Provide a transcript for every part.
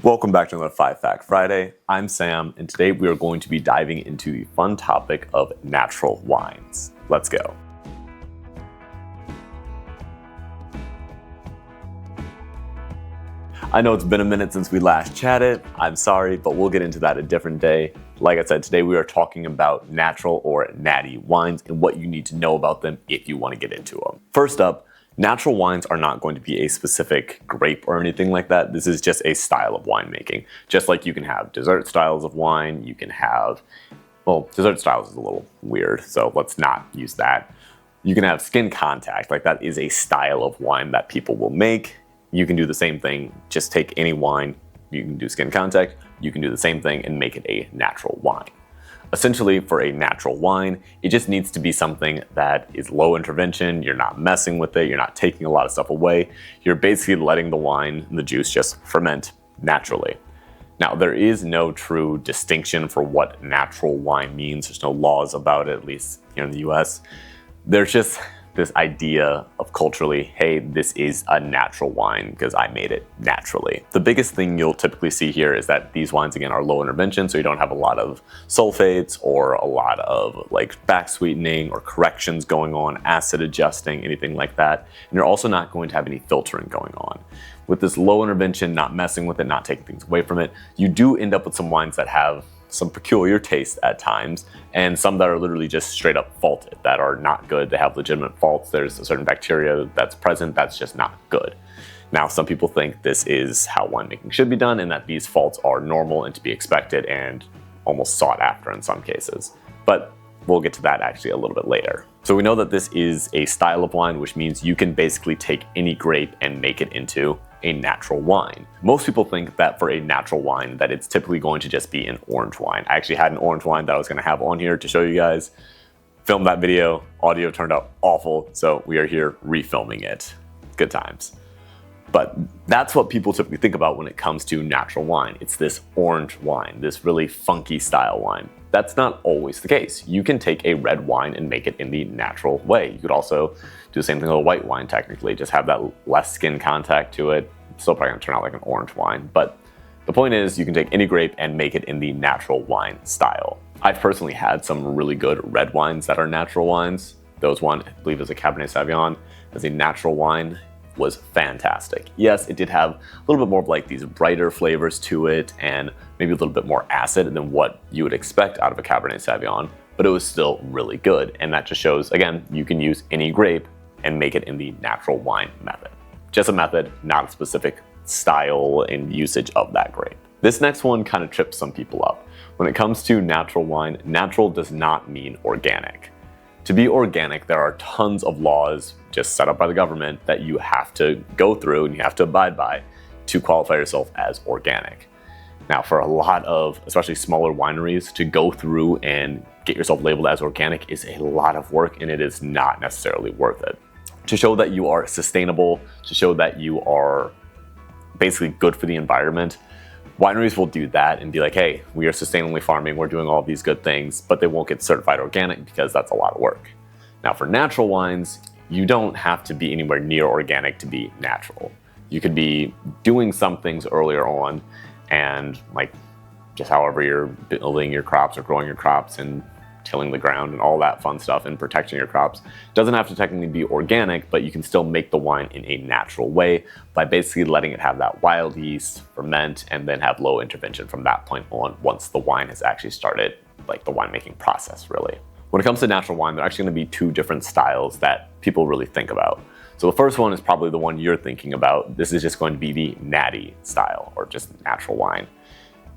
Welcome back to another 5 Fact Friday. I'm Sam, and today we are going to be diving into the fun topic of natural wines. Let's go. I know it's been a minute since we last chatted. I'm sorry, but we'll get into that a different day. Like I said, today we are talking about natural or natty wines and what you need to know about them if you want to get into them. First up, natural wines are not going to be a specific grape or anything like that. This is just a style of winemaking. Just like you can have dessert styles of wine, you can have, well, dessert styles is a little weird, so let's not use that. You can have skin contact, like that is a style of wine that people will make. You can do the same thing, just take any wine, you can do skin contact, you can do the same thing and make it a natural wine. Essentially, for a natural wine, it just needs to be something that is low intervention, you're not messing with it, you're not taking a lot of stuff away, you're basically letting the wine and the juice just ferment naturally. Now, there is no true distinction for what natural wine means, there's no laws about it, at least here in the US. There's just this idea of culturally, hey, this is a natural wine because I made it naturally. The biggest thing you'll typically see here is that these wines, again, are low intervention, so you don't have a lot of sulfates or a lot of like back sweetening or corrections going on, acid adjusting, anything like that. And you're also not going to have any filtering going on. With this low intervention, not messing with it, not taking things away from it, you do end up with some wines that have some peculiar taste at times, and some that are literally just straight up faulted, that are not good. They have legitimate faults. There's a certain bacteria that's present that's just not good. Now, some people think this is how winemaking should be done and that these faults are normal and to be expected and almost sought after in some cases. But we'll get to that actually a little bit later. So we know that this is a style of wine, which means you can basically take any grape and make it into a natural wine. Most people think that for a natural wine that it's typically going to just be an orange wine. I actually had an orange wine that I was going to have on here to show you guys. Filmed that video, audio turned out awful, so we are here refilming it. Good times. But that's what people typically think about when it comes to natural wine. It's this orange wine, this really funky style wine. That's not always the case. You can take a red wine and make it in the natural way. You could also do the same thing with a white wine technically, just have that less skin contact to it. It's still probably gonna turn out like an orange wine, but the point is you can take any grape and make it in the natural wine style. I've personally had some really good red wines that are natural wines. Those one, I believe, is a Cabernet Sauvignon, as a natural wine, was fantastic. Yes, it did have a little bit more of like these brighter flavors to it and maybe a little bit more acid than what you would expect out of a Cabernet Sauvignon, but it was still really good. And that just shows, again, you can use any grape and make it in the natural wine method. Just a method, not a specific style and usage of that grape. This next one kind of trips some people up. When it comes to natural wine, natural does not mean organic. To be organic, there are tons of laws just set up by the government that you have to go through and you have to abide by to qualify yourself as organic. Now, for a lot of, especially smaller wineries, to go through and get yourself labeled as organic is a lot of work, and it is not necessarily worth it. To show that you are sustainable, to show that you are basically good for the environment, wineries will do that and be like, hey, we are sustainably farming, we're doing all these good things, but they won't get certified organic because that's a lot of work. Now, for natural wines, you don't have to be anywhere near organic to be natural. You could be doing some things earlier on and like just however you're building your crops or growing your crops and tilling the ground and all that fun stuff and protecting your crops. Doesn't have to technically be organic, but you can still make the wine in a natural way by basically letting it have that wild yeast, ferment, and then have low intervention from that point on once the wine has actually started like the winemaking process really. When it comes to natural wine, there are actually going to be two different styles that people really think about. So the first one is probably the one you're thinking about. This is just going to be the natty style or just natural wine.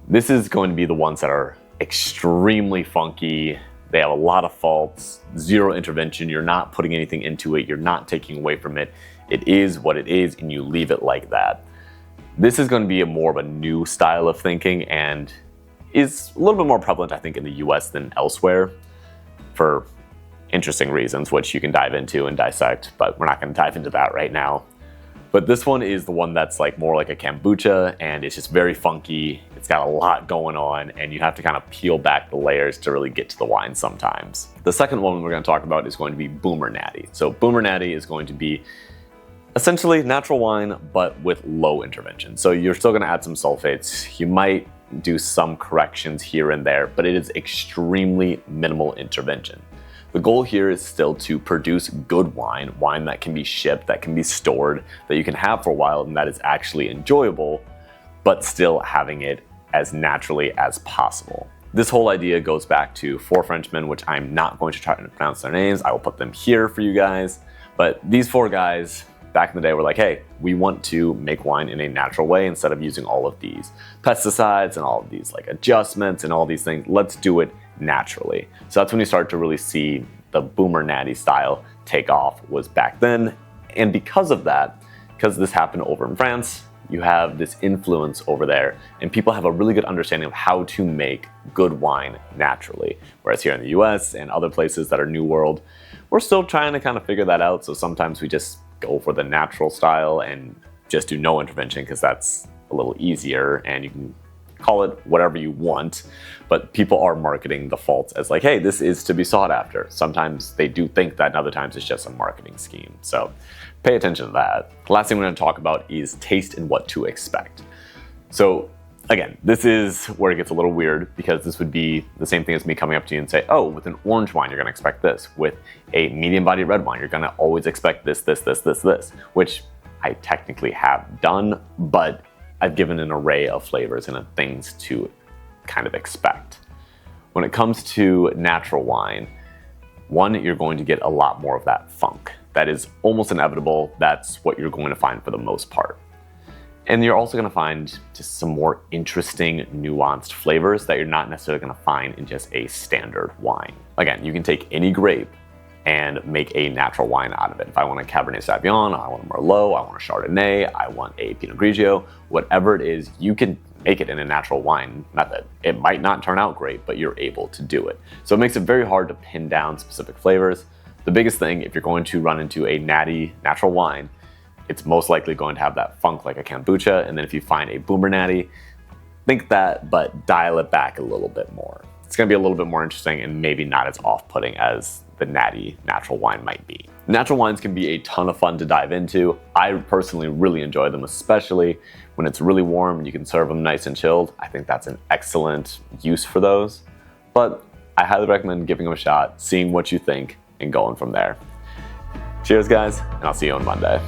This is going to be the ones that are extremely funky. They have a lot of faults, zero intervention. You're not putting anything into it. You're not taking away from it. It is what it is and you leave it like that. This is going to be more of a new style of thinking and is a little bit more prevalent, I think, in the US than elsewhere for interesting reasons, which you can dive into and dissect, but we're not going to dive into that right now. But this one is the one that's like more like a kombucha and it's just very funky. It's got a lot going on and you have to kind of peel back the layers to really get to the wine sometimes. The second one we're going to talk about is going to be boomer natty. So boomer natty is going to be Essentially natural wine, but with low intervention. So you're still gonna add some sulfates. You might do some corrections here and there, but it is extremely minimal intervention. The goal here is still to produce good wine, wine that can be shipped, that can be stored, that you can have for a while, and that is actually enjoyable, but still having it as naturally as possible. This whole idea goes back to 4 Frenchmen, which I'm not going to try to pronounce their names. I will put them here for you guys. But these 4 guys back in the day were like, hey, we want to make wine in a natural way instead of using all of these pesticides and all of these like adjustments and all these things. Let's do it naturally. So that's when you start to really see the boomer natty style take off, was back then. And because of that, because this happened over in France, you have this influence over there, and people have a really good understanding of how to make good wine naturally. Whereas here in the US and other places that are New World, we're still trying to kind of figure that out. So sometimes we just go for the natural style and just do no intervention because that's a little easier, and you can call it whatever you want, but people are marketing the faults as like, hey, this is to be sought after. Sometimes they do think that, and other times it's just a marketing scheme. So pay attention to that. The last thing we're going to talk about is taste and what to expect. So again, this is where it gets a little weird, because this would be the same thing as me coming up to you and say, oh, with an orange wine, you're going to expect this. With a medium-bodied red wine, you're going to always expect this, which I technically have done, but I've given an array of flavors and things to kind of expect. When it comes to natural wine, one, you're going to get a lot more of that funk. That is almost inevitable. That's what you're going to find for the most part. And you're also going to find just some more interesting, nuanced flavors that you're not necessarily going to find in just a standard wine. Again, you can take any grape and make a natural wine out of it. If I want a Cabernet Sauvignon, I want a Merlot, I want a Chardonnay, I want a Pinot Grigio, whatever it is, you can make it in a natural wine method. It might not turn out great, but you're able to do it. So it makes it very hard to pin down specific flavors. The biggest thing, if you're going to run into a natty natural wine, it's most likely going to have that funk like a kombucha. And then if you find a boomer natty, think that, but dial it back a little bit more. It's going to be a little bit more interesting and maybe not as off-putting as the natty natural wine might be. Natural wines can be a ton of fun to dive into. I personally really enjoy them, especially when it's really warm and you can serve them nice and chilled. I think that's an excellent use for those. But I highly recommend giving them a shot, seeing what you think, and going from there. Cheers, guys, and I'll see you on Monday.